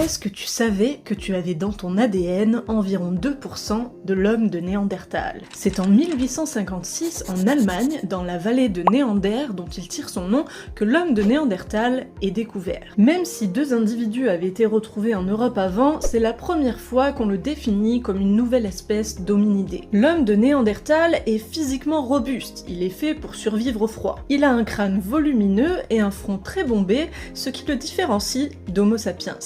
Est-ce que tu savais que tu avais dans ton ADN environ 2% de l'homme de Néandertal? C'est en 1856 en Allemagne, dans la vallée de Néander, dont il tire son nom, que l'homme de Néandertal est découvert. Même si 2 individus avaient été retrouvés en Europe avant, c'est la première fois qu'on le définit comme une nouvelle espèce d'hominidé. L'homme de Néandertal est physiquement robuste, il est fait pour survivre au froid. Il a un crâne volumineux et un front très bombé, ce qui le différencie d'Homo sapiens.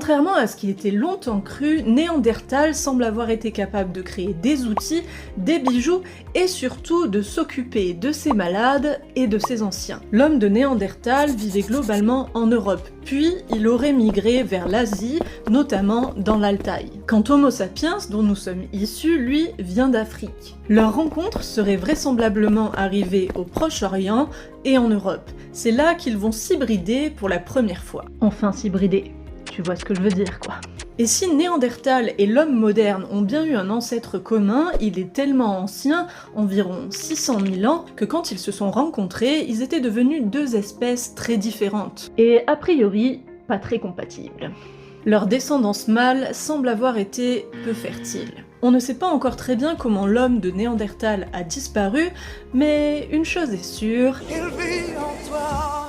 Contrairement à ce qui était longtemps cru, Néandertal semble avoir été capable de créer des outils, des bijoux et surtout de s'occuper de ses malades et de ses anciens. L'homme de Néandertal vivait globalement en Europe, puis il aurait migré vers l'Asie, notamment dans l'Altaï. Quant Homo sapiens, dont nous sommes issus, lui, vient d'Afrique. Leur rencontre serait vraisemblablement arrivée au Proche-Orient et en Europe. C'est là qu'ils vont s'hybrider pour la première fois. Enfin s'hybrider. Tu vois ce que je veux dire, quoi. Et si Néandertal et l'homme moderne ont bien eu un ancêtre commun, il est tellement ancien, environ 600 000 ans, que quand ils se sont rencontrés, ils étaient devenus 2 espèces très différentes. Et a priori, pas très compatibles. Leur descendance mâle semble avoir été peu fertile. On ne sait pas encore très bien comment l'homme de Néandertal a disparu, mais une chose est sûre... Il vit en toi.